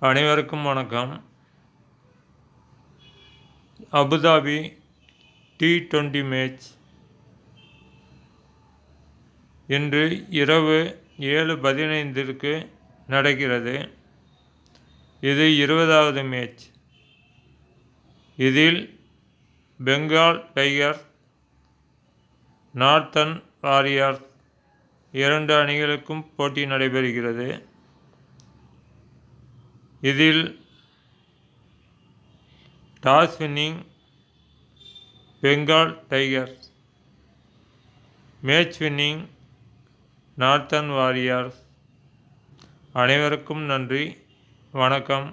அனைவருக்கும் வணக்கம். Abu Dhabi T20 match இன்று இரவு 7:15 நடக்கிறது. இது 20வது மேட்ச். இதில் பெங்கால் டைகர்ஸ், நார்த்தன் வாரியர்ஸ் இரண்டு அணிகளுக்கும் போட்டி நடைபெறுகிறது. இதில் toss winning Bengal tigers, match winning northern warriors. அனைவருக்கும் நன்றி, வணக்கம்.